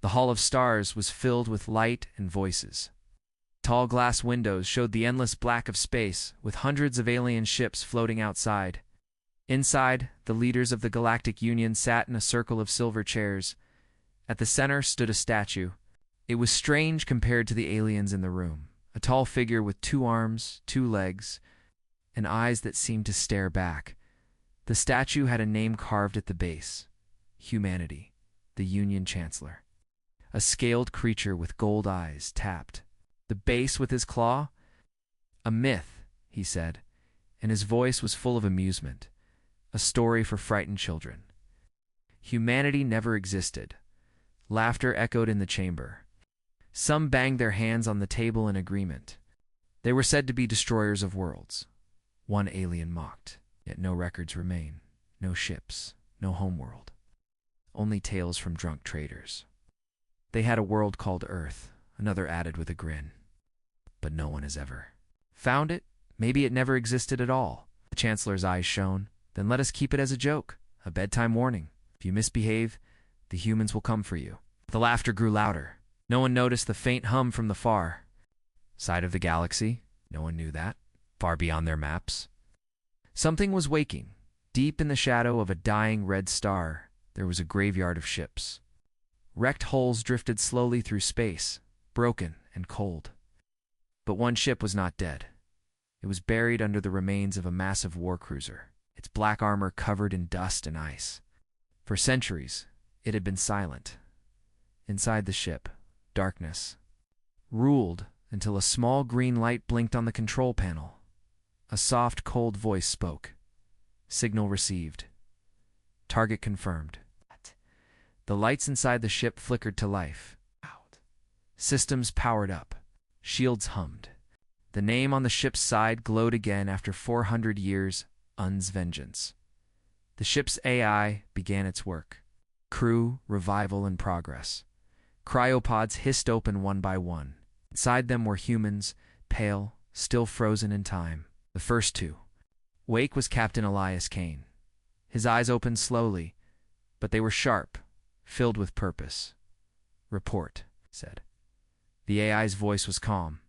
The Hall of Stars was filled with light and voices. Tall glass windows showed the endless black of space, with hundreds of alien ships floating outside. Inside, the leaders of the Galactic Union sat in a circle of silver chairs. At the center stood a statue. It was strange compared to the aliens in the room. A tall figure with 2 arms, 2 legs, and eyes that seemed to stare back. The statue had a name carved at the base: Humanity, the Union Chancellor. A scaled creature with gold eyes tapped the base with his claw. "A myth," he said, and his voice was full of amusement. "A story for frightened children." Humanity never existed. Laughter echoed in the chamber. Some banged their hands on the table in agreement. They were said to be destroyers of worlds. One alien mocked. Yet no records remain. No ships. No homeworld. Only tales from drunk traders. They had a world called Earth, another added with a grin. But no one has ever found it. Maybe it never existed at all. The Chancellor's eyes shone. Then let us keep it as a joke, a bedtime warning. If you misbehave, the humans will come for you. The laughter grew louder. No one noticed the faint hum from the far side of the galaxy. No one knew that. Far beyond their maps. Something was waking. Deep in the shadow of a dying red star, there was a graveyard of ships. Wrecked hulls drifted slowly through space, broken and cold. But one ship was not dead. It was buried under the remains of a massive war cruiser, its black armor covered in dust and ice. For centuries, it had been silent. Inside the ship, darkness ruled until a small green light blinked on the control panel. A soft, cold voice spoke. Signal received. Target confirmed. The lights inside the ship flickered to life. Systems powered up. Shields hummed. The name on the ship's side glowed again after 400 years. Un's vengeance. The ship's AI began its work. Crew, revival, and progress. Cryopods hissed open one by one. Inside them were humans, pale, still frozen in time. The first 2. Wake was Captain Elias Kane. His eyes opened slowly, but they were sharp, filled with purpose. "Report," said. The AI's voice was calm.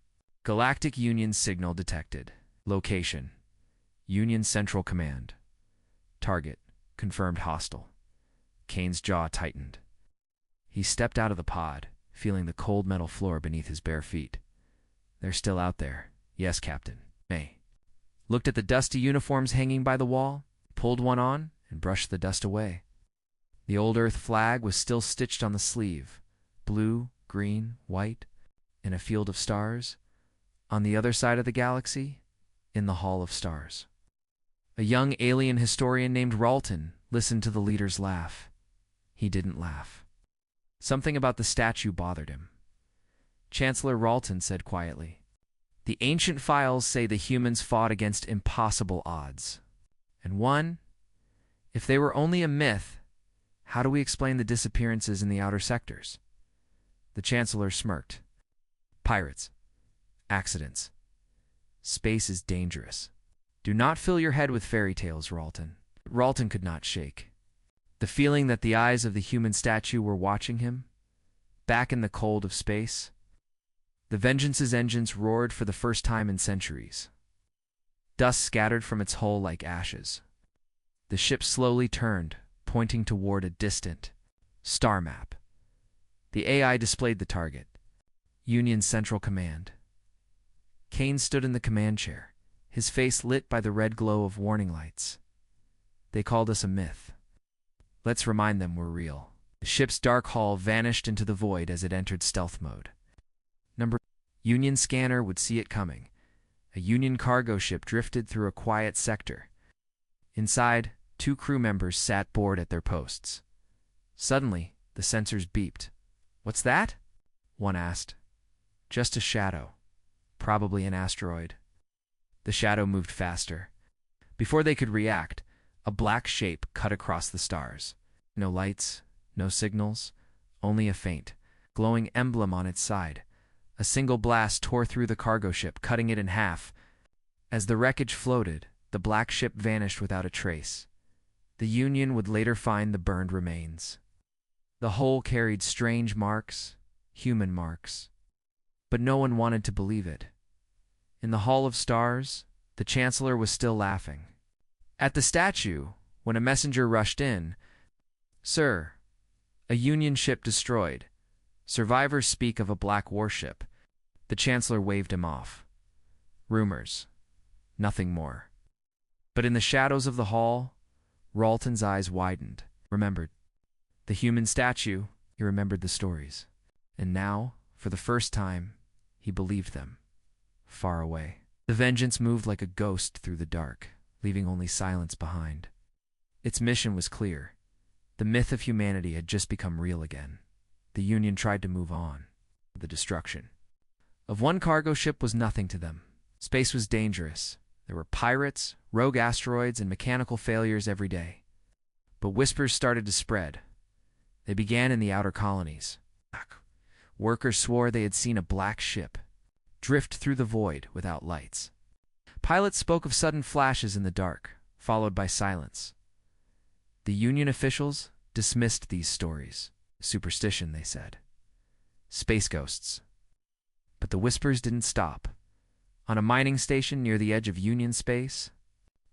"Galactic Union signal detected. Location: Union Central Command. Target: confirmed hostile." Kane's jaw tightened. He stepped out of the pod, feeling the cold metal floor beneath his bare feet. "They're still out there." "Yes, Captain." May looked at the dusty uniforms hanging by the wall, pulled one on, and brushed the dust away. The old Earth flag was still stitched on the sleeve, blue, green, white, in a field of stars. On the other side of the galaxy, in the Hall of Stars. A young alien historian named Ralton listened to the leaders laugh. He didn't laugh. Something about the statue bothered him. Chancellor Ralton said quietly, "The ancient files say the humans fought against impossible odds. And won? If they were only a myth, how do we explain the disappearances in the outer sectors?" The Chancellor smirked. "Pirates. Accidents. Space is dangerous. Do not fill your head with fairy tales, Ralton." Ralton could not shake. The feeling that the eyes of the human statue were watching him, back in the cold of space. The Vengeance's engines roared for the first time in centuries. Dust scattered from its hull like ashes. The ship slowly turned, pointing toward a distant star map. The AI displayed the target: Union Central Command. Kane stood in the command chair, his face lit by the red glow of warning lights. "They called us a myth. Let's remind them we're real." The ship's dark hull vanished into the void as it entered stealth mode. Union scanner would see it coming. A Union cargo ship drifted through a quiet sector. Inside, 2 crew members sat bored at their posts. Suddenly, the sensors beeped. "What's that?" one asked. "Just a shadow. Probably an asteroid." The shadow moved faster. Before they could react, a black shape cut across the stars. No lights, no signals, only a faint, glowing emblem on its side. A single blast tore through the cargo ship, cutting it in half. As the wreckage floated, the black ship vanished without a trace. The Union would later find the burned remains. The hole carried strange marks, human marks. But no one wanted to believe it. In the Hall of Stars, the Chancellor was still laughing. At the statue, when a messenger rushed in, "Sir, a Union ship destroyed. Survivors speak of a black warship." The Chancellor waved him off. Rumors. Nothing more. But in the shadows of the hall, Ralton's eyes widened. Remembered. The human statue, he remembered the stories. And now, for the first time, he believed them. Far away. The Vengeance moved like a ghost through the dark, leaving only silence behind. Its mission was clear. The myth of humanity had just become real again. The Union tried to move on. The destruction of one cargo ship was nothing to them. Space was dangerous. There were pirates, rogue asteroids, and mechanical failures every day. But whispers started to spread. They began in the outer colonies. Workers swore they had seen a black ship drift through the void without lights. Pilots spoke of sudden flashes in the dark, followed by silence. The Union officials dismissed these stories. Superstition, they said. Space ghosts. But the whispers didn't stop. On a mining station near the edge of Union space,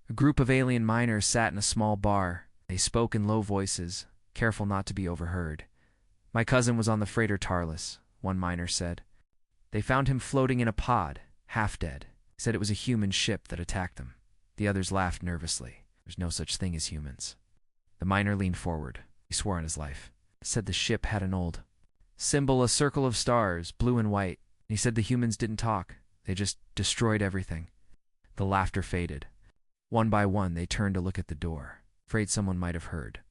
a group of alien miners sat in a small bar. They spoke in low voices, careful not to be overheard. "My cousin was on the freighter Tarlis," one miner said. "They found him floating in a pod, half dead. Said it was a human ship that attacked them." The others laughed nervously. "There's no such thing as humans." The miner leaned forward. He swore on his life. Said the ship had an old symbol, a circle of stars, blue and white. He said the humans didn't talk. They just destroyed everything. The laughter faded. One by one, they turned to look at the door, afraid someone might have heard.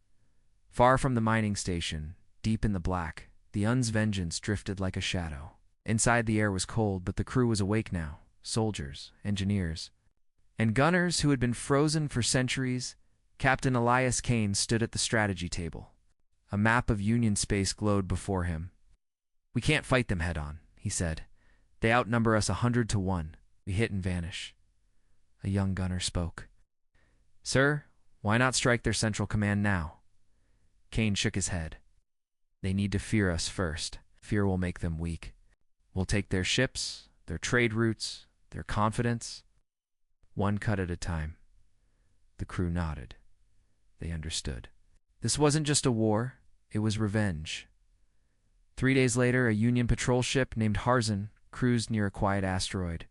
Far from the mining station, deep in the black, the Un's Vengeance drifted like a shadow. Inside, the air was cold, but the crew was awake now. Soldiers, engineers, and gunners who had been frozen for centuries. Captain Elias Kane stood at the strategy table. A map of Union space glowed before him. "We can't fight them head-on," he said. "They outnumber us 100-1. We hit and vanish." A young gunner spoke. "Sir, why not strike their central command now?" Kane shook his head. "They need to fear us first. Fear will make them weak. We'll take their ships, their trade routes, their confidence, one cut at a time." The crew nodded. They understood. This wasn't just a war, it was revenge. 3 days later, a Union patrol ship named Harzan cruised near a quiet asteroid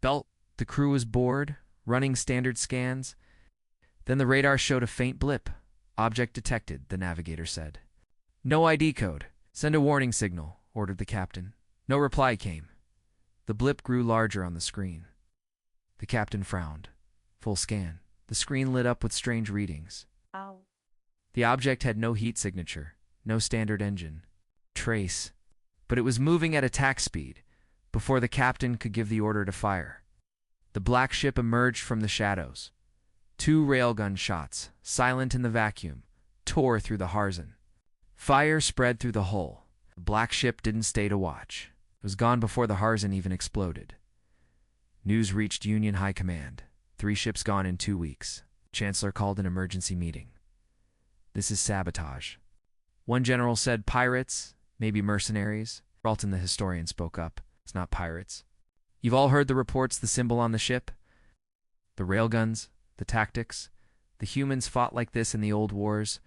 belt. The crew was bored, running standard scans. Then the radar showed a faint blip. "Object detected," the navigator said. "No ID code. Send a warning signal," ordered the captain. No reply came. The blip grew larger on the screen. The captain frowned. Full scan. The screen lit up with strange readings. Ow. The object had no heat signature, no standard engine trace, but it was moving at attack speed before the captain could give the order to fire. The black ship emerged from the shadows. 2 railgun shots, silent in the vacuum, tore through the Harzan. Fire spread through the hull. The black ship didn't stay to watch. It was gone before the Harzan even exploded. News reached Union High Command. 3 ships gone in 2 weeks. Chancellor called an emergency meeting. "This is sabotage." One general said, "Pirates, maybe mercenaries." Ralton the historian spoke up. "It's not pirates. You've all heard the reports, the symbol on the ship? The railguns, the tactics. The humans fought like this in the old wars."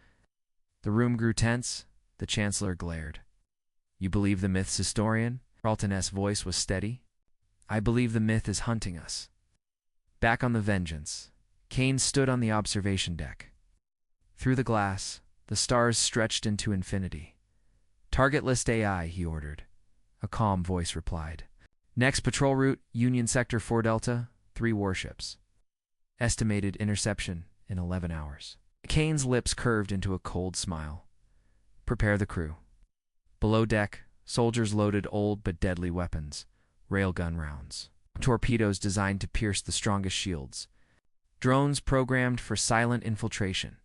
The room grew tense. The Chancellor glared. "You believe the myth's historian?" Ralton's voice was steady. "I believe the myth is hunting us." Back on the Vengeance, Kane stood on the observation deck. Through the glass, the stars stretched into infinity. "Target list AI," he ordered. A calm voice replied. "Next patrol route, Union Sector 4 Delta, 3 warships. Estimated interception in 11 hours. Kane's lips curved into a cold smile. "Prepare the crew." Below deck, soldiers loaded old but deadly weapons, railgun rounds, torpedoes designed to pierce the strongest shields, drones programmed for silent infiltration.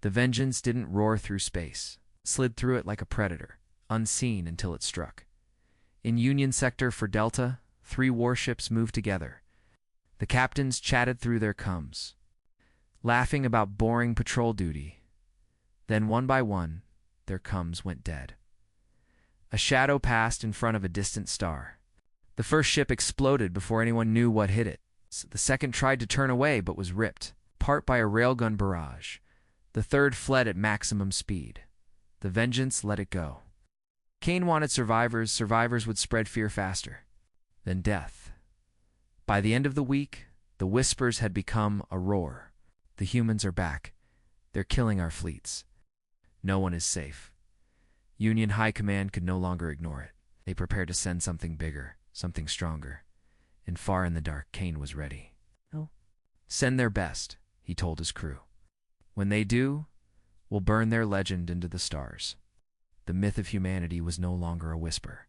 The Vengeance didn't roar through space, slid through it like a predator, unseen until it struck. In Union Sector for Delta, 3 warships moved together. The captains chatted through their coms, laughing about boring patrol duty. Then, one by one, their coms went dead. A shadow passed in front of a distant star. The first ship exploded before anyone knew what hit it. The second tried to turn away but was ripped apart by a railgun barrage. The third fled at maximum speed. The Vengeance let it go. Kane wanted survivors. Survivors would spread fear faster. Then death. By the end of the week, the whispers had become a roar. The humans are back. They're killing our fleets. No one is safe. Union High Command could no longer ignore it. They prepared to send something bigger, something stronger. And far in the dark, Kane was ready. "Oh. Send their best," he told his crew. "When they do, we'll burn their legend into the stars." The myth of humanity was no longer a whisper.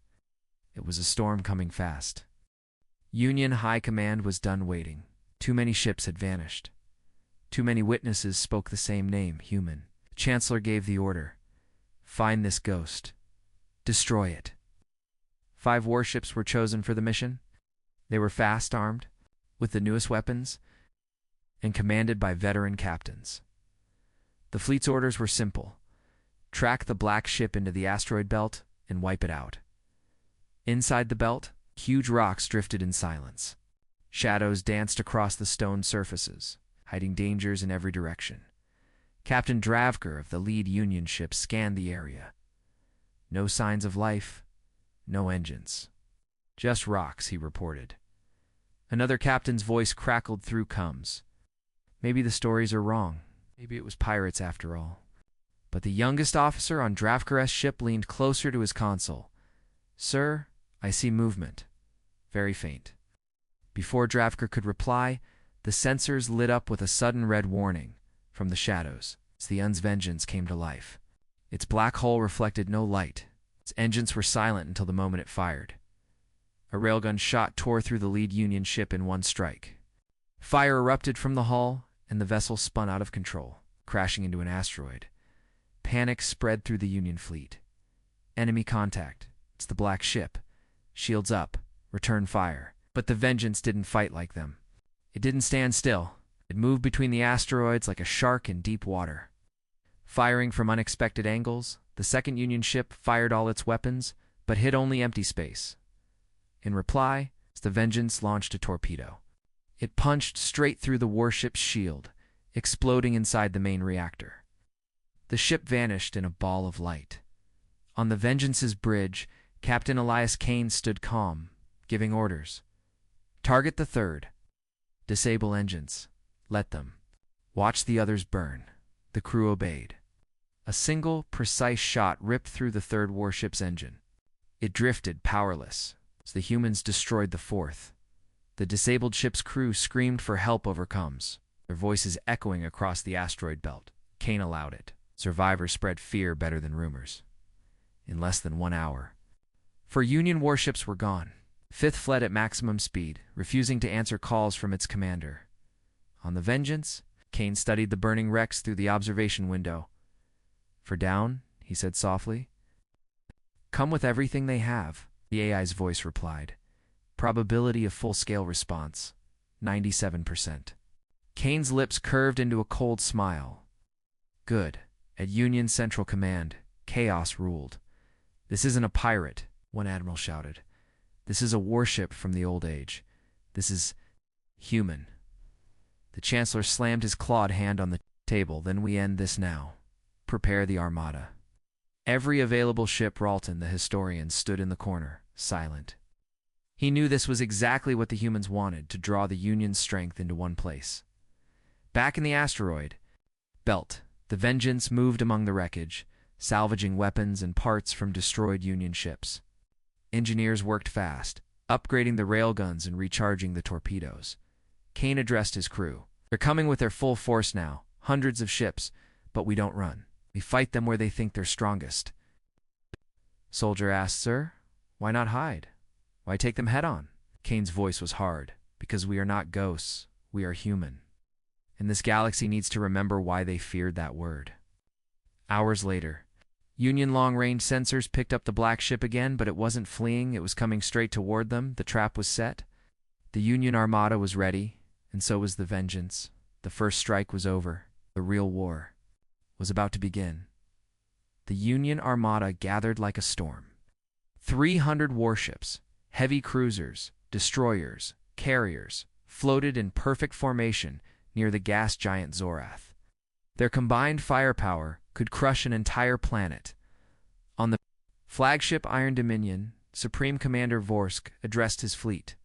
It was a storm coming fast. Union High Command was done waiting. Too many ships had vanished. Too many witnesses spoke the same name, human. The Chancellor gave the order. "Find this ghost. Destroy it." 5 warships were chosen for the mission. They were fast armed, with the newest weapons, and commanded by veteran captains. The fleet's orders were simple. Track the black ship into the asteroid belt and wipe it out. Inside the belt, huge rocks drifted in silence. Shadows danced across the stone surfaces, hiding dangers in every direction. Captain Dravker of the lead Union ship scanned the area. No signs of life, no engines. "Just rocks," he reported. Another captain's voice crackled through coms. "Maybe the stories are wrong. Maybe it was pirates after all." But the youngest officer on Dravker's ship leaned closer to his console. "Sir, I see movement. Very faint." Before Dravker could reply, the sensors lit up with a sudden red warning from the shadows as the Un's Vengeance came to life. Its black hull reflected no light. Its engines were silent until the moment it fired. A railgun shot tore through the lead Union ship in one strike. Fire erupted from the hull, and the vessel spun out of control, crashing into an asteroid. Panic spread through the Union fleet. "Enemy contact. It's the black ship. Shields up. Return fire." But the Vengeance didn't fight like them. It didn't stand still. It moved between the asteroids like a shark in deep water. Firing from unexpected angles, the second Union ship fired all its weapons, but hit only empty space. In reply, the Vengeance launched a torpedo. It punched straight through the warship's shield, exploding inside the main reactor. The ship vanished in a ball of light. On the Vengeance's bridge, Captain Elias Kane stood calm, giving orders. "Target the third. Disable engines. Let them. Watch the others burn." The crew obeyed. A single, precise shot ripped through the third warship's engine. It drifted, powerless, as the humans destroyed the fourth. The disabled ship's crew screamed for help over coms, their voices echoing across the asteroid belt. Kane allowed it. Survivors spread fear better than rumors. In less than 1 hour, 4 Union warships were gone. Fifth fled at maximum speed, refusing to answer calls from its commander. On the Vengeance, Kane studied the burning wrecks through the observation window. "For down," he said softly. "Come with everything they have," the AI's voice replied. Probability of full-scale response, 97%. Kane's lips curved into a cold smile. "Good." At Union Central Command, chaos ruled. "This isn't a pirate," one admiral shouted. "This is a warship from the old age. This is human." The Chancellor slammed his clawed hand on the table. "Then we end this now. Prepare the armada." Every available ship. Ralton, the historian, stood in the corner, silent. He knew this was exactly what the humans wanted, to draw the Union's strength into one place. Back in the asteroid belt, the Vengeance moved among the wreckage, salvaging weapons and parts from destroyed Union ships. Engineers worked fast, upgrading the railguns and recharging the torpedoes. Kane addressed his crew. "They're coming with their full force now, hundreds of ships, but we don't run. We fight them where they think they're strongest." Soldier asked, "Sir, why not hide? Why take them head on?" Kane's voice was hard. "Because we are not ghosts, we are human. And this galaxy needs to remember why they feared that word." Hours later, Union long-range sensors picked up the black ship again, but it wasn't fleeing. It was coming straight toward them. The trap was set. The Union armada was ready, and so was the Vengeance. The first strike was over. The real war was about to begin. the Union Armada gathered like a storm. 300 warships, heavy cruisers, destroyers, carriers, floated in perfect formation near the gas giant Zorath. Their combined firepower could crush an entire planet. On the flagship Iron Dominion, Supreme Commander Vorsk addressed his fleet.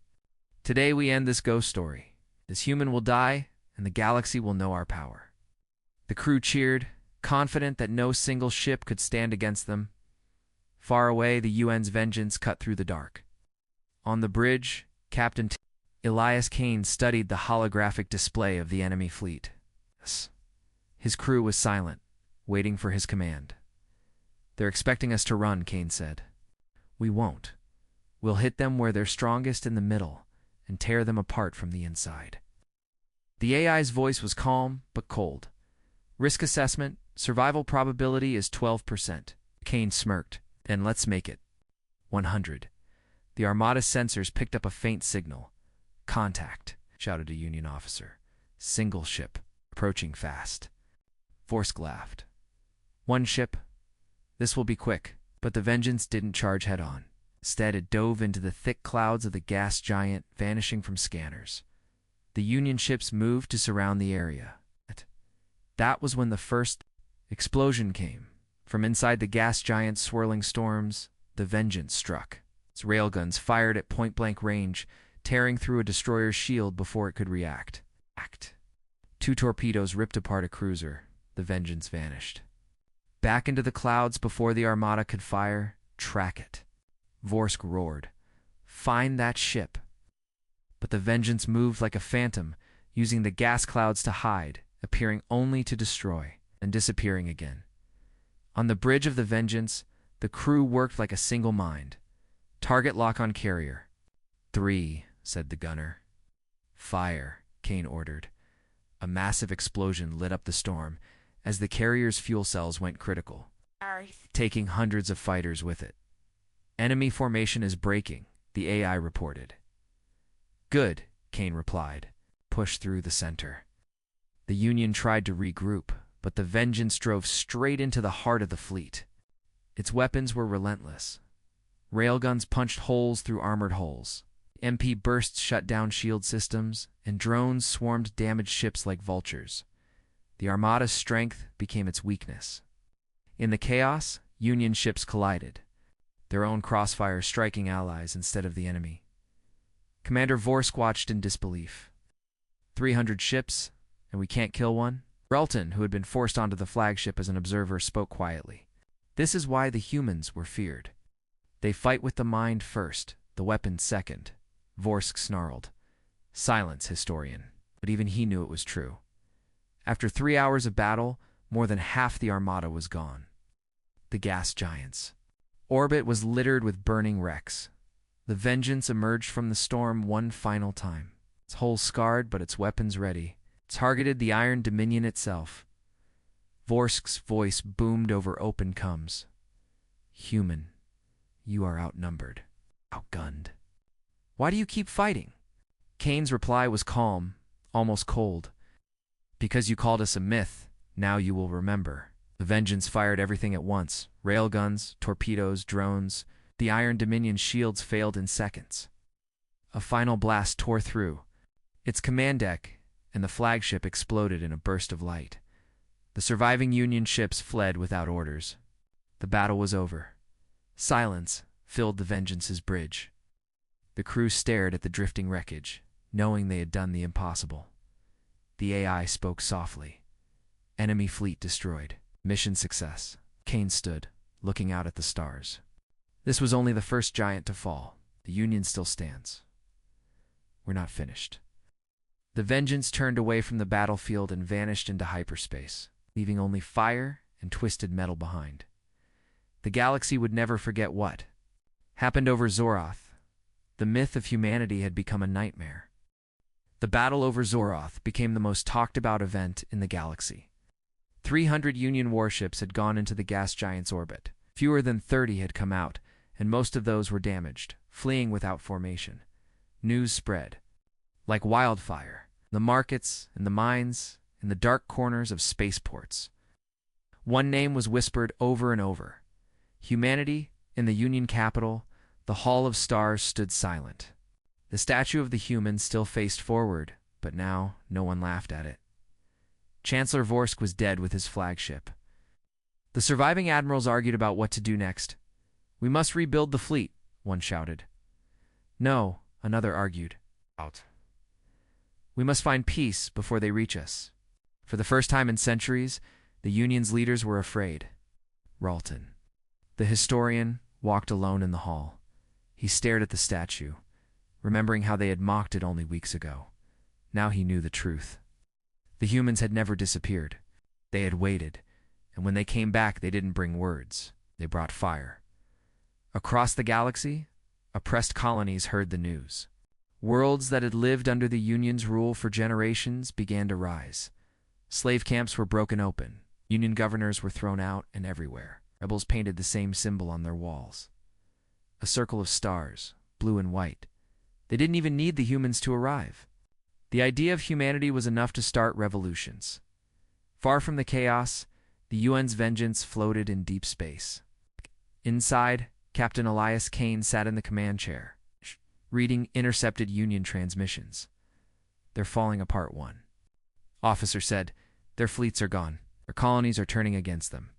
"Today we end this ghost story. This human will die, and the galaxy will know our power." The crew cheered, confident that no single ship could stand against them. Far away, the UN's vengeance cut through the dark. On the bridge, Captain Elias Kane studied the holographic display of the enemy fleet. His crew was silent, waiting for his command. "They're expecting us to run," Kane said. "We won't. We'll hit them where they're strongest in the middle and tear them apart from the inside." The AI's voice was calm but cold. "Risk assessment, survival probability is 12%. Kane smirked. "Then let's make it 100. The Armada's sensors picked up a faint signal. "Contact," shouted a Union officer. "Single ship, approaching fast." Vorsk laughed. "One ship? This will be quick." But the Vengeance didn't charge head-on. Instead, it dove into the thick clouds of the gas giant, vanishing from scanners. The Union ships moved to surround the area. That was when the first explosion came. From inside the gas giant's swirling storms, the Vengeance struck. Its railguns fired at point-blank range, tearing through a destroyer's shield before it could react. 2 torpedoes ripped apart a cruiser. The Vengeance vanished. Back into the clouds before the Armada could fire. "Track it." Vorsk roared. "Find that ship." But the Vengeance moved like a phantom, using the gas clouds to hide, appearing only to destroy, and disappearing again. On the bridge of the Vengeance, the crew worked like a single mind. "Target lock on carrier." 3, said the gunner. "Fire," Kane ordered. A massive explosion lit up the storm as the carrier's fuel cells went critical, taking hundreds of fighters with it. "Enemy formation is breaking," the AI reported. "Good," Kane replied. "Push through the center." The Union tried to regroup, but the Vengeance drove straight into the heart of the fleet. Its weapons were relentless. Railguns punched holes through armored hulls. MP bursts shut down shield systems, and drones swarmed damaged ships like vultures. The Armada's strength became its weakness. In the chaos, Union ships collided, their own crossfire striking allies instead of the enemy. Commander Vorsk watched in disbelief. 300 ships, and we can't kill one? Relton, who had been forced onto the flagship as an observer, spoke quietly. "This is why the humans were feared. They fight with the mind first, the weapon second." Vorsk snarled. "Silence, historian." But even he knew it was true. After 3 hours of battle, more than half the Armada was gone. The gas giants. Orbit was littered with burning wrecks. The Vengeance emerged from the storm one final time. Its hull scarred, but its weapons ready. It targeted the Iron Dominion itself. Vorsk's voice boomed over open comms. "Human, you are outnumbered, outgunned. Why do you keep fighting?" Kane's reply was calm, almost cold. "Because you called us a myth, now you will remember." The Vengeance fired everything at once. Railguns, torpedoes, drones. The Iron Dominion shields failed in seconds. A final blast tore through. Its command deck and the flagship exploded in a burst of light. The surviving Union ships fled without orders. The battle was over. Silence filled the Vengeance's bridge. The crew stared at the drifting wreckage, knowing they had done the impossible. The AI spoke softly. "Enemy fleet destroyed. Mission success." Kane stood, looking out at the stars. "This was only the first giant to fall. The Union still stands. We're not finished." The Vengeance turned away from the battlefield and vanished into hyperspace, leaving only fire and twisted metal behind. The galaxy would never forget what happened over Zorath. The myth of humanity had become a nightmare. The battle over Zorath became the most talked-about event in the galaxy. 300 Union warships had gone into the gas giant's orbit. Fewer than 30 had come out, and most of those were damaged, fleeing without formation. News spread like wildfire. The markets and the mines, in the dark corners of spaceports. One name was whispered over and over. Humanity, in the Union capital, the Hall of Stars stood silent. The statue of the human still faced forward, but now no one laughed at it. Chancellor Vorsk was dead with his flagship. The surviving admirals argued about what to do next. "We must rebuild the fleet," one shouted. "No," another argued. "Out. We must find peace before they reach us." For the first time in centuries, the Union's leaders were afraid. Ralton, the historian, walked alone in the hall. He stared at the statue, remembering how they had mocked it only weeks ago. Now he knew the truth. The humans had never disappeared. They had waited, and when they came back, they didn't bring words. They brought fire. Across the galaxy, oppressed colonies heard the news. Worlds that had lived under the Union's rule for generations began to rise. Slave camps were broken open. Union governors were thrown out, and everywhere, rebels painted the same symbol on their walls. A circle of stars, blue and white. They didn't even need the humans to arrive. The idea of humanity was enough to start revolutions. Far from the chaos, the UN's vengeance floated in deep space. Inside, Captain Elias Kane sat in the command chair, reading intercepted Union transmissions. "They're falling apart one." Officer said, "Their fleets are gone. Their colonies are turning against them."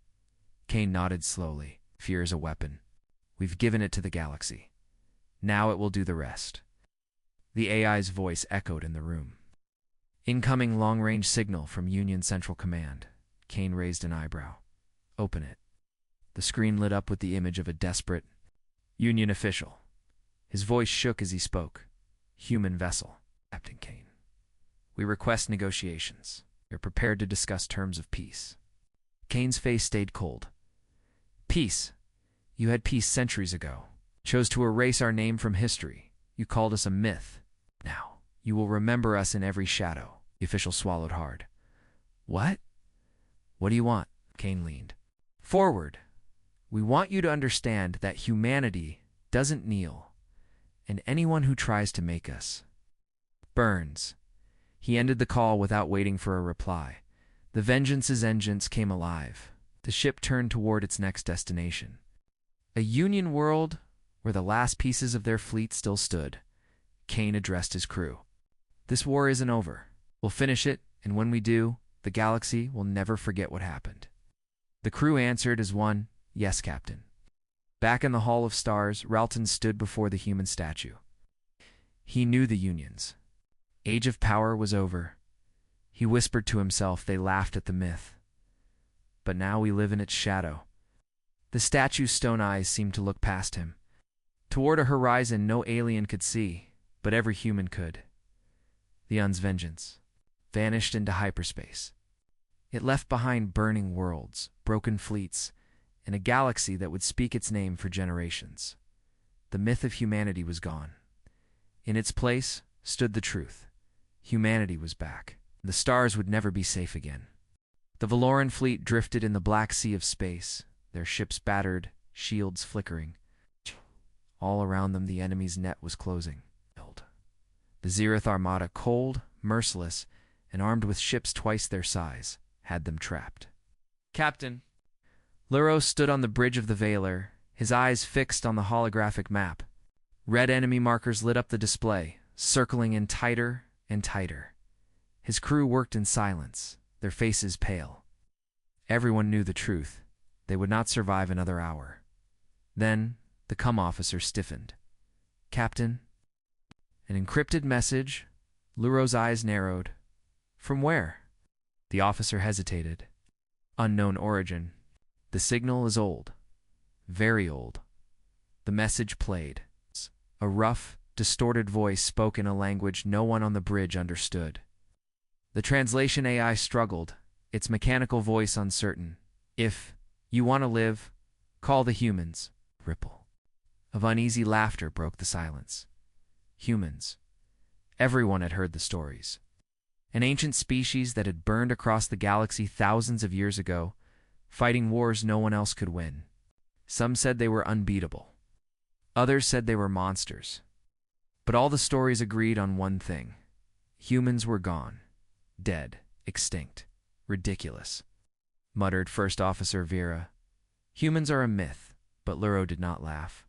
Kane nodded slowly. "Fear is a weapon. We've given it to the galaxy. Now it will do the rest." The AI's voice echoed in the room. "Incoming long-range signal from Union Central Command." Kane raised an eyebrow. "Open it." The screen lit up with the image of a desperate Union official. His voice shook as he spoke. "Human vessel, Captain Kane. We request negotiations. We're prepared to discuss terms of peace." Kane's face stayed cold. "Peace? You had peace centuries ago. Chose to erase our name from history. You called us a myth. Now, you will remember us in every shadow." The official swallowed hard. "What? What do you want?" Kane leaned forward. "We want you to understand that humanity doesn't kneel, and anyone who tries to make us burns." He ended the call without waiting for a reply. The Vengeance's engines came alive. The ship turned toward its next destination. A Union world where the last pieces of their fleet still stood. Kane addressed his crew. "This war isn't over. We'll finish it, and when we do, the galaxy will never forget what happened." The crew answered as one, "Yes, Captain." Back in the Hall of Stars, Ralton stood before the human statue. He knew the Union's age of power was over. He whispered to himself, "They laughed at the myth. But now we live in its shadow." The statue's stone eyes seemed to look past him, toward a horizon no alien could see, but every human could. The UN's vengeance vanished into hyperspace. It left behind burning worlds, broken fleets, and a galaxy that would speak its name for generations. The myth of humanity was gone. In its place stood the truth. Humanity was back. The stars would never be safe again. The Valoran fleet drifted in the black sea of space, their ships battered, shields flickering. All around them the enemy's net was closing. The Zereth Armada, cold, merciless, and armed with ships twice their size, had them trapped. "Captain." Luros stood on the bridge of the Veiler, his eyes fixed on the holographic map. Red enemy markers lit up the display, circling in tighter and tighter. His crew worked in silence, their faces pale. Everyone knew the truth. They would not survive another hour. Then the officer stiffened. "Captain?" An encrypted message. Luro's eyes narrowed. "From where?" The officer hesitated. "Unknown origin. The signal is old. Very old." The message played. A rough, distorted voice spoke in a language no one on the bridge understood. The translation AI struggled, its mechanical voice uncertain. "If you want to live, call the humans." Ripple of uneasy laughter broke the silence. Humans. Everyone had heard the stories. An ancient species that had burned across the galaxy thousands of years ago, fighting wars no one else could win. Some said they were unbeatable. Others said they were monsters. But all the stories agreed on one thing. Humans were gone. Dead. Extinct. Ridiculous. muttered First Officer Vera. Humans are a myth, but Luro did not laugh.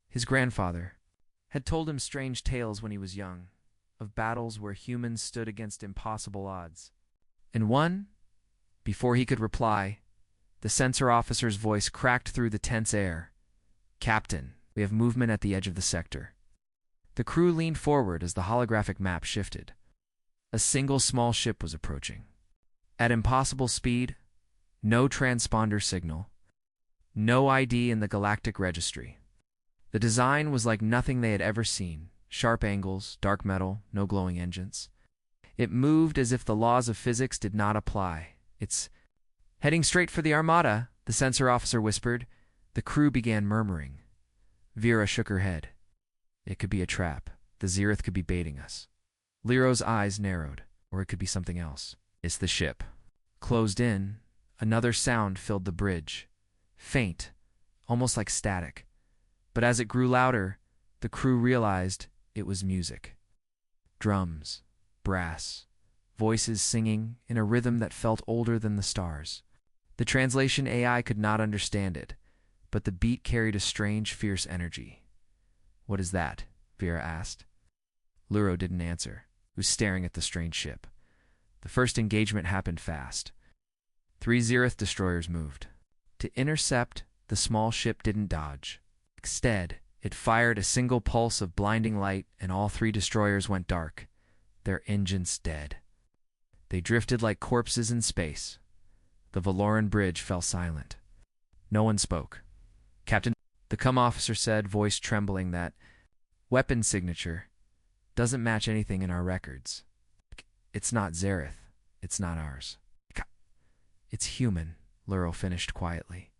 His grandfather had told him strange tales when he was young, of battles where humans stood against impossible odds. And one, before he could reply, the sensor officer's voice cracked through the tense air. "Captain, we have movement at the edge of the sector." The crew leaned forward as the holographic map shifted. A single small ship was approaching. At impossible speed, no transponder signal, no ID in the galactic registry. The design was like nothing they had ever seen. Sharp angles, dark metal, no glowing engines. It moved as if the laws of physics did not apply. "It's heading straight for the Armada," the sensor officer whispered. The crew began murmuring. Vera shook her head. "It could be a trap. The Zereth could be baiting us." Lero's eyes narrowed. Or it could be something else. "It's the ship." Closed in, another sound filled the bridge. Faint, almost like static. But as it grew louder, the crew realized it was music. Drums, brass, voices singing in a rhythm that felt older than the stars. The translation AI could not understand it, but the beat carried a strange, fierce energy. "What is that?" Vera asked. Luro didn't answer. He was staring at the strange ship. The first engagement happened fast. 3 Zereth destroyers moved. To intercept, the small ship didn't dodge. Instead, it fired a single pulse of blinding light, and all 3 destroyers went dark, their engines dead. They drifted like corpses in space. The Valoran bridge fell silent. No one spoke. "Captain," the cum officer said, voice trembling, "that weapon signature doesn't match anything in our records. It's not Zereth. It's not ours." "It's human," Luro finished quietly.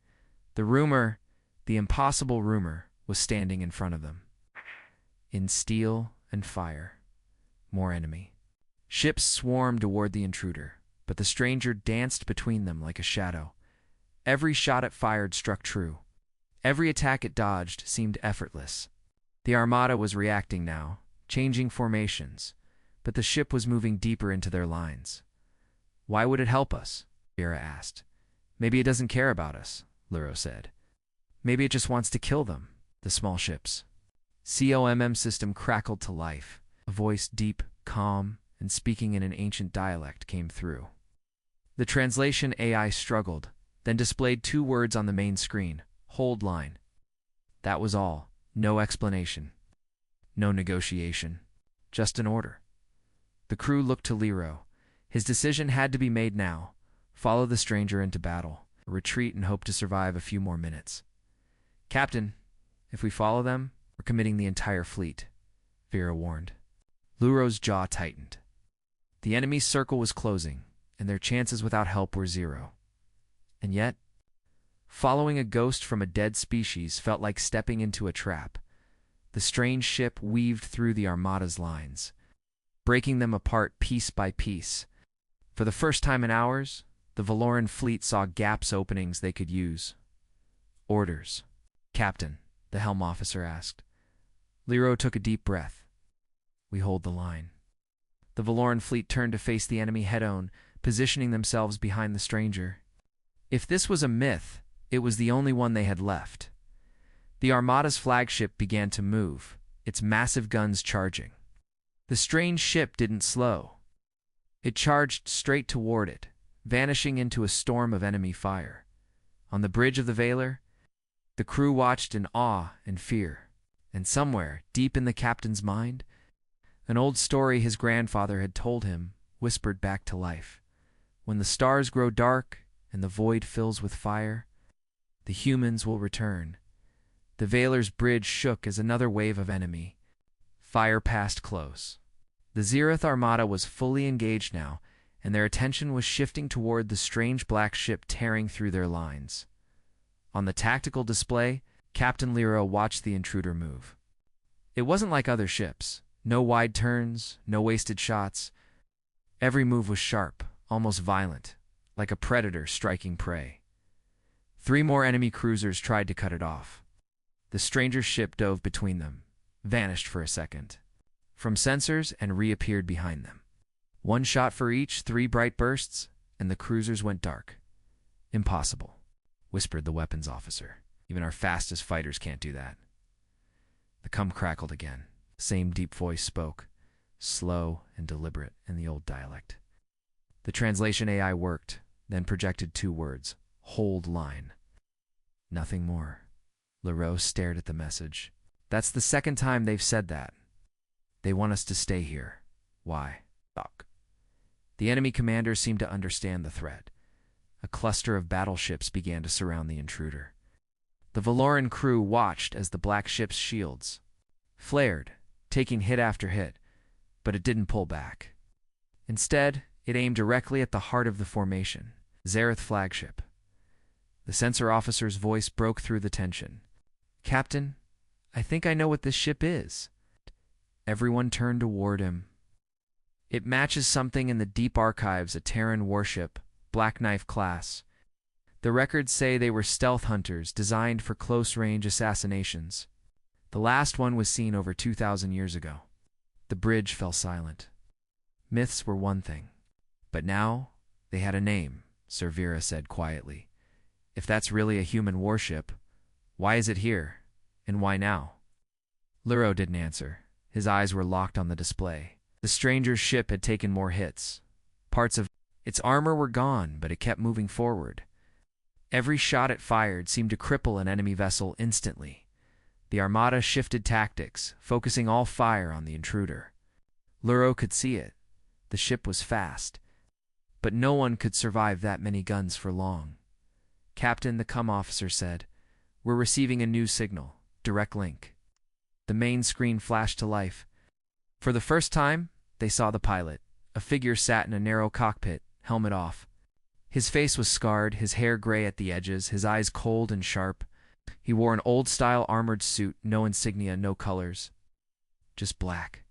The rumor, the impossible rumor, was standing in front of them. In steel and fire. More enemy. Ships swarmed toward the intruder, but the stranger danced between them like a shadow. Every shot it fired struck true. Every attack it dodged seemed effortless. The Armada was reacting now, changing formations, but the ship was moving deeper into their lines. "Why would it help us?" Vera asked. "Maybe it doesn't care about us," Luro said. "Maybe it just wants to kill them," the small ships. COMM system crackled to life. A voice deep, calm, and speaking in an ancient dialect came through. The translation AI struggled, then displayed 2 words on the main screen: "Hold line." That was all. No explanation. No negotiation. Just an order. The crew looked to Lero. His decision had to be made now. Follow the stranger into battle, retreat and hope to survive a few more minutes. "Captain, if we follow them, we're committing the entire fleet," Vera warned. Luro's jaw tightened. The enemy's circle was closing, and their chances without help were 0. And yet, following a ghost from a dead species felt like stepping into a trap. The strange ship weaved through the Armada's lines, breaking them apart piece by piece. For the first time in hours, the Valoran fleet saw gaps openings they could use. "Orders." "Captain," the helm officer asked. Lero took a deep breath. "We hold the line." The Valoran fleet turned to face the enemy head-on, positioning themselves behind the stranger. If this was a myth, it was the only one they had left. The Armada's flagship began to move, its massive guns charging. The strange ship didn't slow. It charged straight toward it, vanishing into a storm of enemy fire. On the bridge of the Valor, the crew watched in awe and fear. And somewhere, deep in the captain's mind, an old story his grandfather had told him whispered back to life. When the stars grow dark and the void fills with fire, the humans will return. The Valor's bridge shook as another wave of enemy. Fire passed close. The Zereth Armada was fully engaged now, and their attention was shifting toward the strange black ship tearing through their lines. On the tactical display, Captain Lero watched the intruder move. It wasn't like other ships. No wide turns, no wasted shots. Every move was sharp, almost violent, like a predator striking prey. 3 more enemy cruisers tried to cut it off. The stranger's ship dove between them, vanished for a second, from sensors, and reappeared behind them. 1 shot for each, 3 bright bursts, and the cruisers went dark. Impossible, whispered the weapons officer. Even our fastest fighters can't do that. The cum crackled again. The same deep voice spoke, slow and deliberate in the old dialect. The translation AI worked, then projected 2 words. Hold line. Nothing more. Leroux stared at the message. That's the 2nd time they've said that. They want us to stay here. Why? Doc. The enemy commander seemed to understand the threat. A cluster of battleships began to surround the intruder. The Valoran crew watched as the black ship's shields flared, taking hit after hit, but it didn't pull back. Instead, it aimed directly at the heart of the formation, Zareth flagship. The sensor officer's voice broke through the tension. Captain, I think I know what this ship is. Everyone turned toward him. It matches something in the deep archives, a Terran warship, Black Knife class. The records say they were stealth hunters designed for close-range assassinations. The last one was seen over 2,000 years ago. The bridge fell silent. Myths were one thing, but now they had a name, Sir Vera said quietly. If that's really a human warship, why is it here, and why now? Leroux didn't answer. His eyes were locked on the display. The stranger's ship had taken more hits. Parts of its armor were gone, but it kept moving forward. Every shot it fired seemed to cripple an enemy vessel instantly. The Armada shifted tactics, focusing all fire on the intruder. Leroux could see it. The ship was fast, but no one could survive that many guns for long. Captain, the cum officer said, we're receiving a new signal. Direct link. The main screen flashed to life. For the first time, they saw the pilot. A figure sat in a narrow cockpit, helmet off. His face was scarred, his hair gray at the edges, his eyes cold and sharp. He wore an old-style armored suit, no insignia, no colors. Just black.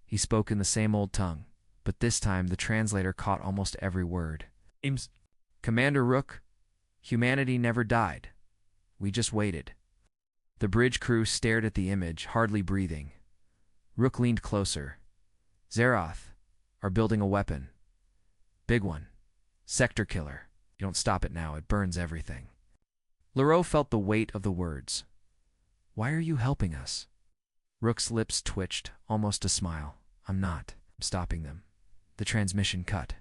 He spoke in the same old tongue, but this time the translator caught almost every word. Commander Rook, humanity never died. We just waited. The bridge crew stared at the image, hardly breathing. Rook leaned closer. Zeroth are building a weapon. Big one. Sector killer. You don't stop it now, it burns everything. Leroux felt the weight of the words. Why are you helping us? Rook's lips twitched, almost a smile. I'm not. I'm stopping them. The transmission cut.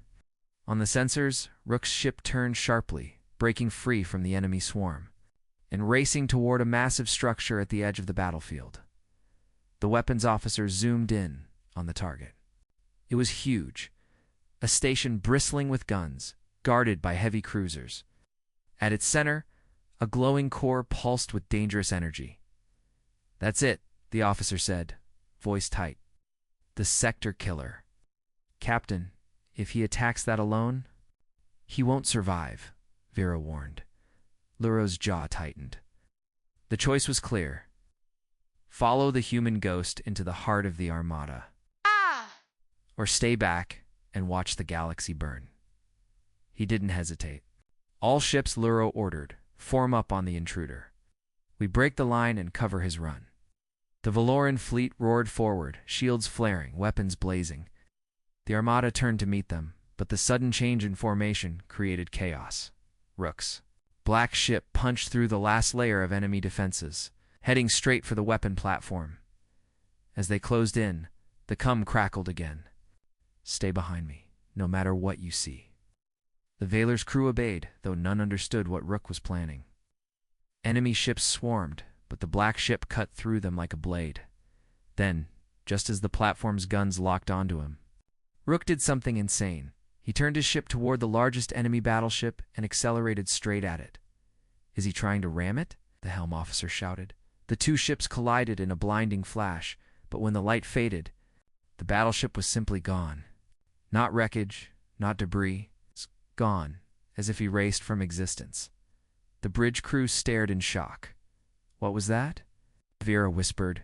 On the sensors, Rook's ship turned sharply, breaking free from the enemy swarm, and racing toward a massive structure at the edge of the battlefield. The weapons officer zoomed in on the target. It was huge, a station bristling with guns, guarded by heavy cruisers. At its center, a glowing core pulsed with dangerous energy. That's it, the officer said, voice tight. The sector killer. Captain, if he attacks that alone, he won't survive, Vera warned. Leroux's jaw tightened. The choice was clear. Follow the human ghost into the heart of the Armada. Or stay back and watch the galaxy burn. He didn't hesitate. All ships, Leroux ordered, form up on the intruder. We break the line and cover his run. The Valoran fleet roared forward, shields flaring, weapons blazing. The Armada turned to meet them, but the sudden change in formation created chaos. Rook's black ship punched through the last layer of enemy defenses, heading straight for the weapon platform. As they closed in, the cum crackled again. Stay behind me, no matter what you see. The Valor's crew obeyed, though none understood what Rook was planning. Enemy ships swarmed, but the black ship cut through them like a blade. Then, just as the platform's guns locked onto him, Rook did something insane. He turned his ship toward the largest enemy battleship and accelerated straight at it. Is he trying to ram it? The helm officer shouted. The two ships collided in a blinding flash, but when the light faded, the battleship was simply gone. Not wreckage, not debris. Gone, as if erased from existence. The bridge crew stared in shock. What was that? Vera whispered.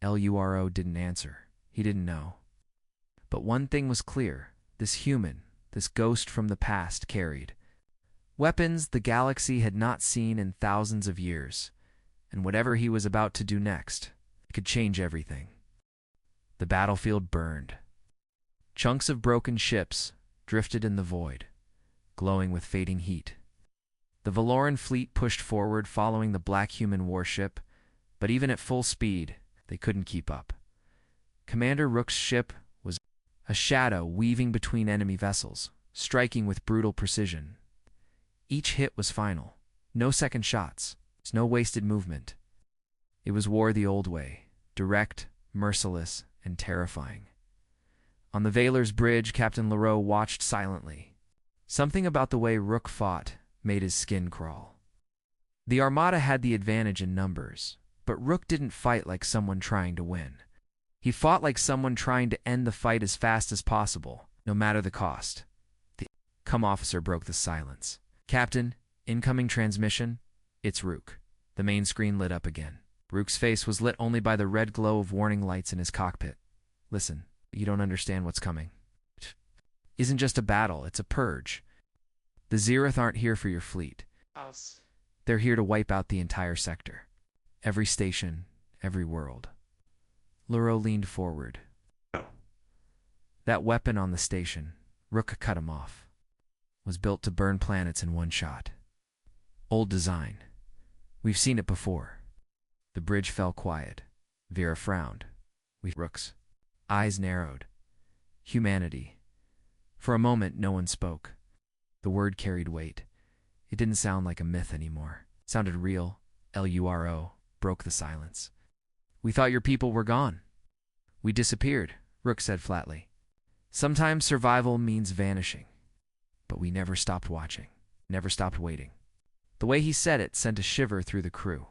Luro didn't answer. He didn't know. But one thing was clear. This human, this ghost from the past, carried weapons the galaxy had not seen in thousands of years, and whatever he was about to do next, it could change everything. The battlefield burned. Chunks of broken ships drifted in the void, glowing with fading heat. The Valoran fleet pushed forward following the black human warship, but even at full speed, they couldn't keep up. Commander Rook's ship was a shadow weaving between enemy vessels, striking with brutal precision. Each hit was final. No second shots. No wasted movement. It was war the old way, direct, merciless, and terrifying. On the Valor's bridge, Captain Leroux watched silently. Something about the way Rook fought made his skin crawl. The Armada had the advantage in numbers, but Rook didn't fight like someone trying to win. He fought like someone trying to end the fight as fast as possible, no matter the cost. The officer broke the silence. Captain, incoming transmission. It's Rook. The main screen lit up again. Rook's face was lit only by the red glow of warning lights in his cockpit. Listen, you don't understand what's coming. It isn't just a battle, it's a purge. The Zereth aren't here for your fleet. They're here to wipe out the entire sector. Every station, every world. Leroux leaned forward. That weapon on the station, Rook cut him off, was built to burn planets in one shot. Old design. We've seen it before. The bridge fell quiet. Vera frowned. Rook's eyes narrowed. Humanity. For a moment, no one spoke. The word carried weight. It didn't sound like a myth anymore. It sounded real. Luro broke the silence. We thought your people were gone. We disappeared, Rook said flatly. Sometimes survival means vanishing. But we never stopped watching, never stopped waiting. The way he said it sent a shiver through the crew.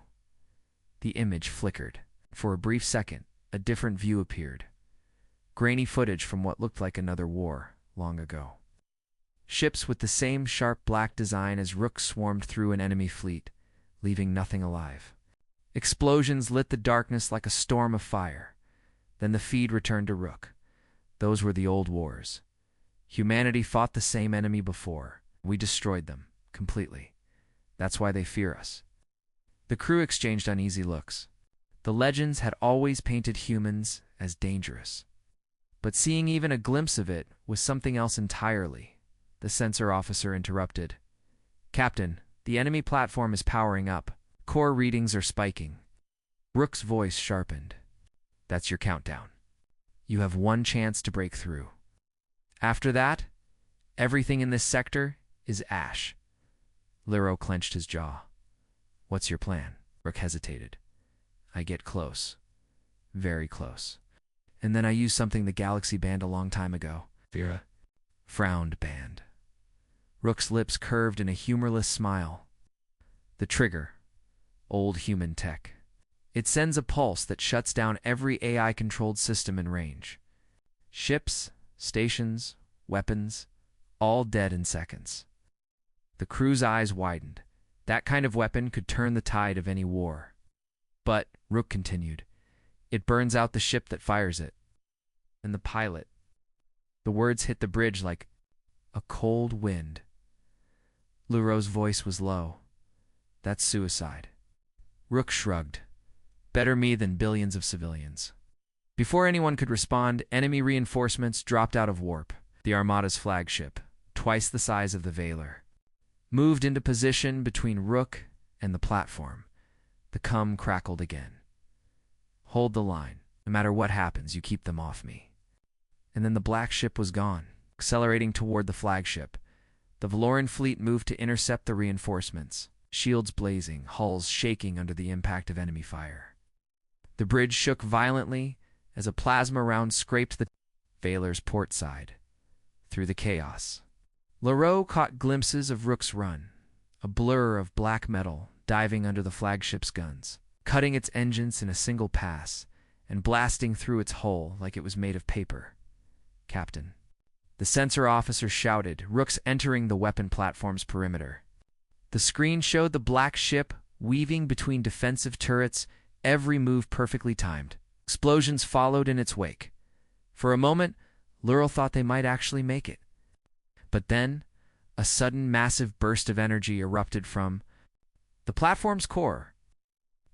The image flickered. For a brief second, a different view appeared. Grainy footage from what looked like another war, long ago. Ships with the same sharp black design as Rook swarmed through an enemy fleet, leaving nothing alive. Explosions lit the darkness like a storm of fire. Then the feed returned to Rook. Those were the old wars. Humanity fought the same enemy before. We destroyed them, completely. That's why they fear us. The crew exchanged uneasy looks. The legends had always painted humans as dangerous. But seeing even a glimpse of it was something else entirely. The sensor officer interrupted. Captain, the enemy platform is powering up. Core readings are spiking. Rook's voice sharpened. That's your countdown. You have one chance to break through. After that, everything in this sector is ash. Leroux clenched his jaw. What's your plan? Rook hesitated. I get close. Very close. And then I use something the Galaxy banned a long time ago. Vera frowned. Banned. Rook's lips curved in a humorless smile. The trigger. Old human tech. It sends a pulse that shuts down every AI-controlled system in range. Ships, stations, weapons, all dead in seconds. The crew's eyes widened. That kind of weapon could turn the tide of any war. But, Rook continued, it burns out the ship that fires it. And the pilot. The words hit the bridge like a cold wind. Leroux's voice was low. That's suicide. Rook shrugged. Better me than billions of civilians. Before anyone could respond, enemy reinforcements dropped out of warp. The Armada's flagship, twice the size of the Valor, moved into position between Rook and the platform. The cum crackled again. Hold the line. No matter what happens, you keep them off me. And then the black ship was gone, accelerating toward the flagship. The Valoran fleet moved to intercept the reinforcements, shields blazing, hulls shaking under the impact of enemy fire. The bridge shook violently as a plasma round scraped the Valor's port side. Through the chaos, Leroux caught glimpses of Rook's run, a blur of black metal diving under the flagship's guns, cutting its engines in a single pass and blasting through its hull like it was made of paper. Captain. The sensor officer shouted, Rook's entering the weapon platform's perimeter. The screen showed the black ship weaving between defensive turrets, every move perfectly timed. Explosions followed in its wake. For a moment, Leroux thought they might actually make it. But then, a sudden massive burst of energy erupted from the platform's core.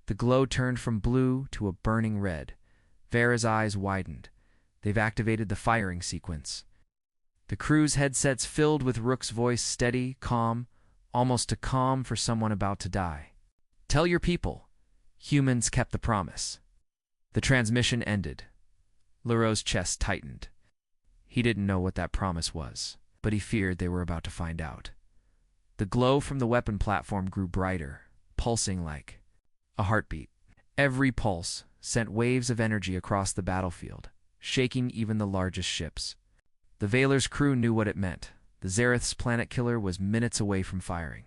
The glow turned from blue to a burning red. Vera's eyes widened. They've activated the firing sequence. The crew's headsets filled with Rook's voice, steady, calm, almost too calm for someone about to die. Tell your people, humans kept the promise. The transmission ended. Leroux's chest tightened. He didn't know what that promise was, but he feared they were about to find out. The glow from the weapon platform grew brighter, pulsing like a heartbeat. Every pulse sent waves of energy across the battlefield, shaking even the largest ships. The Valor's crew knew what it meant. The Zareth's planet killer was minutes away from firing.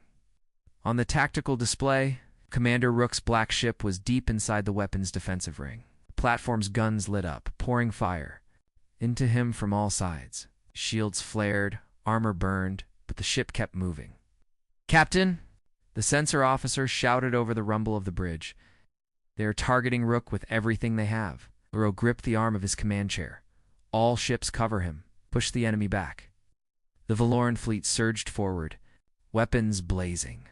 On the tactical display, Commander Rook's black ship was deep inside the weapon's defensive ring. The platform's guns lit up, pouring fire into him from all sides. Shields flared, armor burned, but the ship kept moving. "Captain!" The sensor officer shouted over the rumble of the bridge. "They are targeting Rook with everything they have." Leroux gripped the arm of his command chair. "All ships cover him. Push the enemy back." The Valoran fleet surged forward, weapons blazing.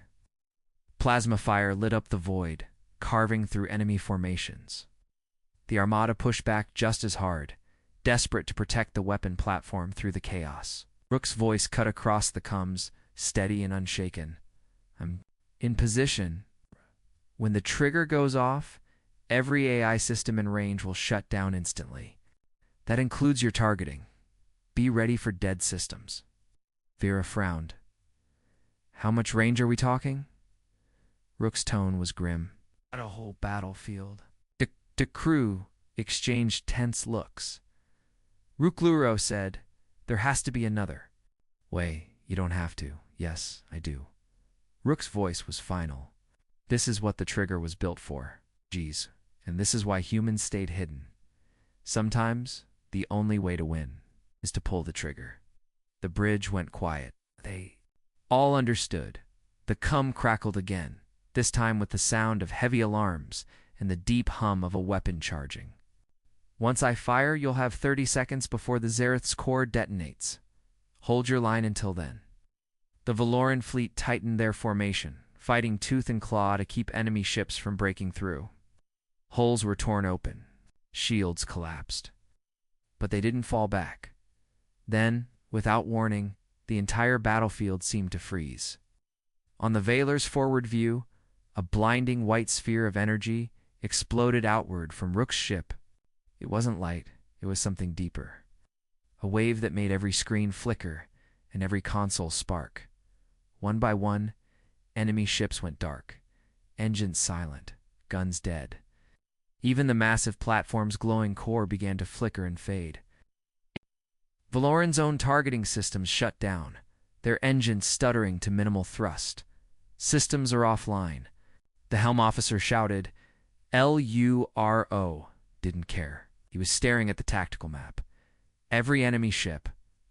Plasma fire lit up the void, carving through enemy formations. The Armada pushed back just as hard, desperate to protect the weapon platform through the chaos. Rook's voice cut across the comms, steady and unshaken. "I'm in position. When the trigger goes off, every AI system in range will shut down instantly. That includes your targeting. Be ready for dead systems." Vera frowned. "How much range are we talking?" Rook's tone was grim. "Not a whole battlefield." The crew exchanged tense looks. Rook Leroux said, "There has to be another way." "You don't have to." "Yes, I do." Rook's voice was final. "This is what the trigger was built for. Geez, and this is why humans stayed hidden. Sometimes the only way to win is to pull the trigger." The bridge went quiet. They all understood. The cum crackled again, this time with the sound of heavy alarms and the deep hum of a weapon charging. "Once I fire, you'll have 30 seconds before the Zareth's core detonates. Hold your line until then." The Valoran fleet tightened their formation, fighting tooth and claw to keep enemy ships from breaking through. Hulls were torn open. Shields collapsed. But they didn't fall back. Then, without warning, the entire battlefield seemed to freeze. On the Valor's forward view, a blinding white sphere of energy exploded outward from Rook's ship. It wasn't light, it was something deeper. A wave that made every screen flicker and every console spark. One by one, enemy ships went dark, engines silent, guns dead. Even the massive platform's glowing core began to flicker and fade. Valoran's own targeting systems shut down, their engines stuttering to minimal thrust. "Systems are offline." The helm officer shouted. LURO didn't care. He was staring at the tactical map. Every enemy ship,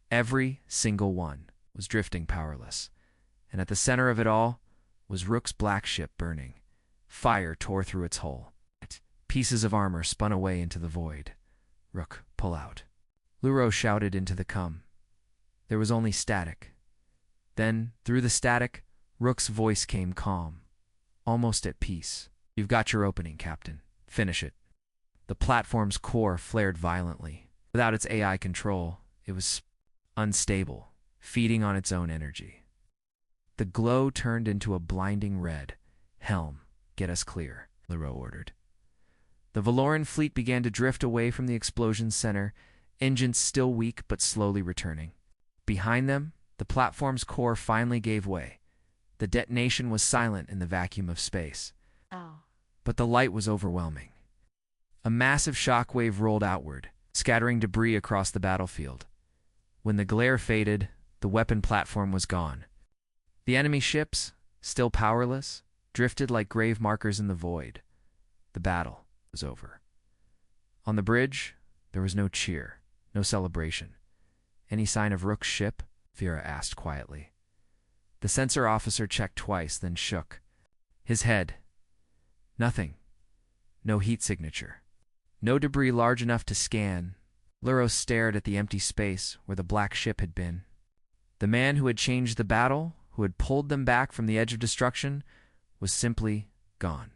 every single one, was drifting powerless. And at the center of it all was Rook's black ship burning. Fire tore through its hull. Pieces of armor spun away into the void. "Rook, pull out." Leroux shouted into the cum. There was only static. Then, through the static, Rook's voice came calm, almost at peace. "You've got your opening, Captain. Finish it." The platform's core flared violently. Without its AI control, it was unstable, feeding on its own energy. The glow turned into a blinding red. "Helm, get us clear," Leroux ordered. The Valoran fleet began to drift away from the explosion's center, engines still weak but slowly returning. Behind them, the platform's core finally gave way. The detonation was silent in the vacuum of space. But the light was overwhelming. A massive shockwave rolled outward, scattering debris across the battlefield. When the glare faded, the weapon platform was gone. The enemy ships, still powerless, drifted like grave markers in the void. The battle was over. On the bridge, there was no cheer, no celebration. "Any sign of Rook's ship?" Vera asked quietly. The sensor officer checked twice, then shook. His head. "Nothing. No heat signature. No debris large enough to scan." Leroux stared at the empty space where the black ship had been. The man who had changed the battle, who had pulled them back from the edge of destruction, was simply gone.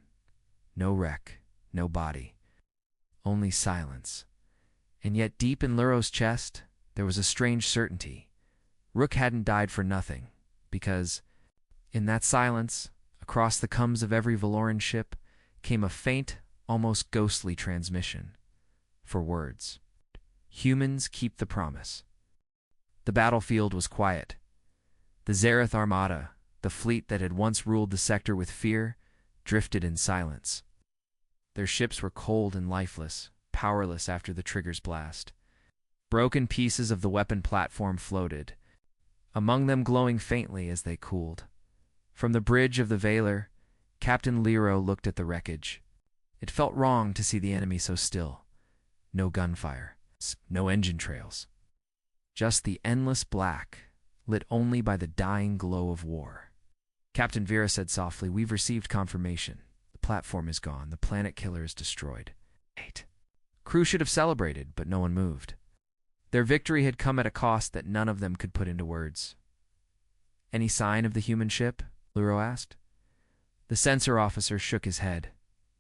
No wreck, no body. Only silence. And yet deep in Leroux's chest, there was a strange certainty. Rook hadn't died for nothing, because In that silence, across the combs of every Valoran ship, came a faint, almost ghostly transmission. For words. Humans keep the promise. The battlefield was quiet. The Zareth Armada, the fleet that had once ruled the sector with fear, drifted in silence. Their ships were cold and lifeless, powerless after the trigger's blast. Broken pieces of the weapon platform floated, among them glowing faintly as they cooled. From the bridge of the Valor, Captain Lero looked at the wreckage. It felt wrong to see the enemy so still. No gunfire, no engine trails. Just the endless black, lit only by the dying glow of war. Captain Vera said softly, "We've received confirmation. The platform is gone. The planet killer is destroyed." 8. Crew should have celebrated, but no one moved. Their victory had come at a cost that none of them could put into words. "Any sign of the human ship?" Luro asked. The sensor officer shook his head.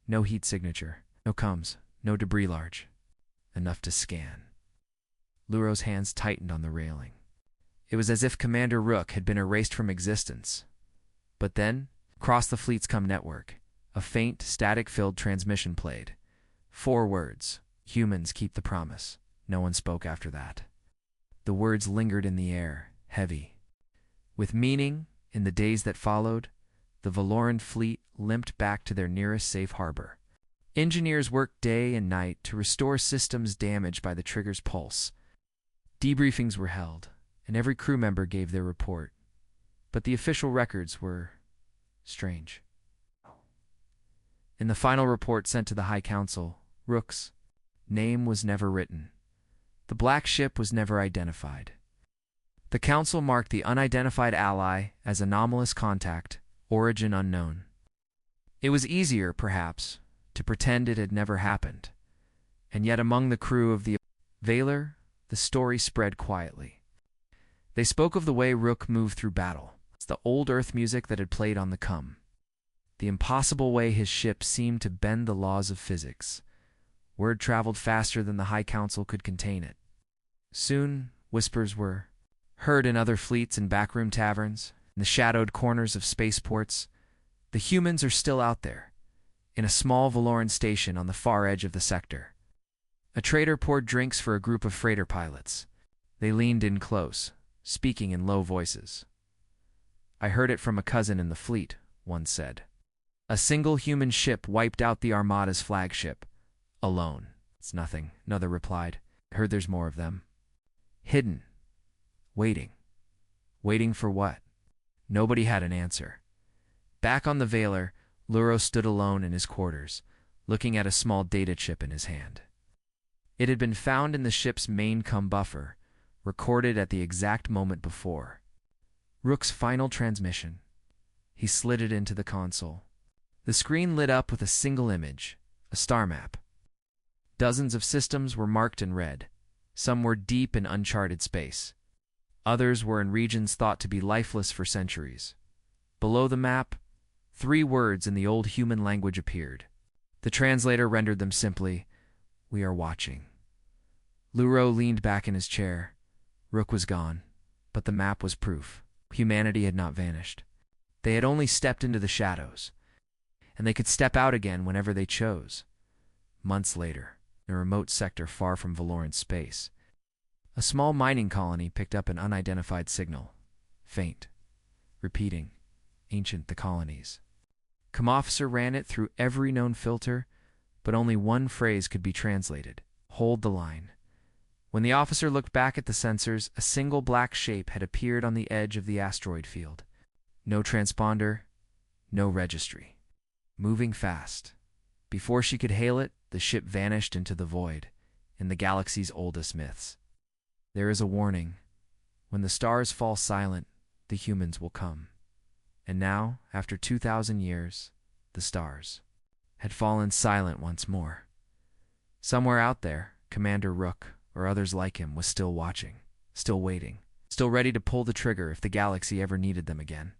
No heat signature, no comms, no debris large. Enough to scan. Luro's hands tightened on the railing. It was as if Commander Rook had been erased from existence. But then, across the fleet's comm network, a faint, static-filled transmission played. 4 words. Humans keep the promise. No one spoke after that. The words lingered in the air, heavy. With meaning, in the days that followed, the Valoran fleet limped back to their nearest safe harbor. Engineers worked day and night to restore systems damaged by the trigger's pulse. Debriefings were held, and every crew member gave their report. But the official records were strange. In the final report sent to the High Council, Rook's name was never written. The black ship was never identified. The Council marked the unidentified ally as anomalous contact, origin unknown. It was easier, perhaps, to pretend it had never happened. And yet among the crew of the Valor, the story spread quietly. They spoke of the way Rook moved through battle. It's the old Earth music that had played on the comm. The impossible way his ship seemed to bend the laws of physics. Word traveled faster than the High Council could contain it. Soon, whispers were heard in other fleets and backroom taverns, in the shadowed corners of spaceports. The humans are still out there, in a small Valoran station on the far edge of the sector. A trader poured drinks for a group of freighter pilots. They leaned in close, speaking in low voices. "I heard it from a cousin in the fleet," one said. "A single human ship wiped out the Armada's flagship. Alone." "It's nothing," another replied. "I heard there's more of them. Hidden. Waiting." Waiting for what? Nobody had an answer. Back on the Valor, Luro stood alone in his quarters, looking at a small data chip in his hand. It had been found in the ship's main comm buffer, recorded at the exact moment before. Rook's final transmission. He slid it into the console. The screen lit up with a single image, a star map. Dozens of systems were marked in red. Some were deep in uncharted space. Others were in regions thought to be lifeless for centuries. Below the map, 3 words in the old human language appeared. The translator rendered them simply, "We are watching." Luro leaned back in his chair. Rook was gone, but the map was proof. Humanity had not vanished. They had only stepped into the shadows, and they could step out again whenever they chose. Months later, in a remote sector far from Valoran space, a small mining colony picked up an unidentified signal. Faint. Repeating. Ancient the colonies. Comm officer ran it through every known filter, but only one phrase could be translated. "Hold the line." When the officer looked back at the sensors, a single black shape had appeared on the edge of the asteroid field. No transponder, no registry. Moving fast. Before she could hail it, the ship vanished into the void, in the galaxy's oldest myths. There is a warning. When the stars fall silent, the humans will come. And now, after 2,000 years, the stars had fallen silent once more. Somewhere out there, Commander Rook, or others like him, was still watching, still waiting, still ready to pull the trigger if the galaxy ever needed them again.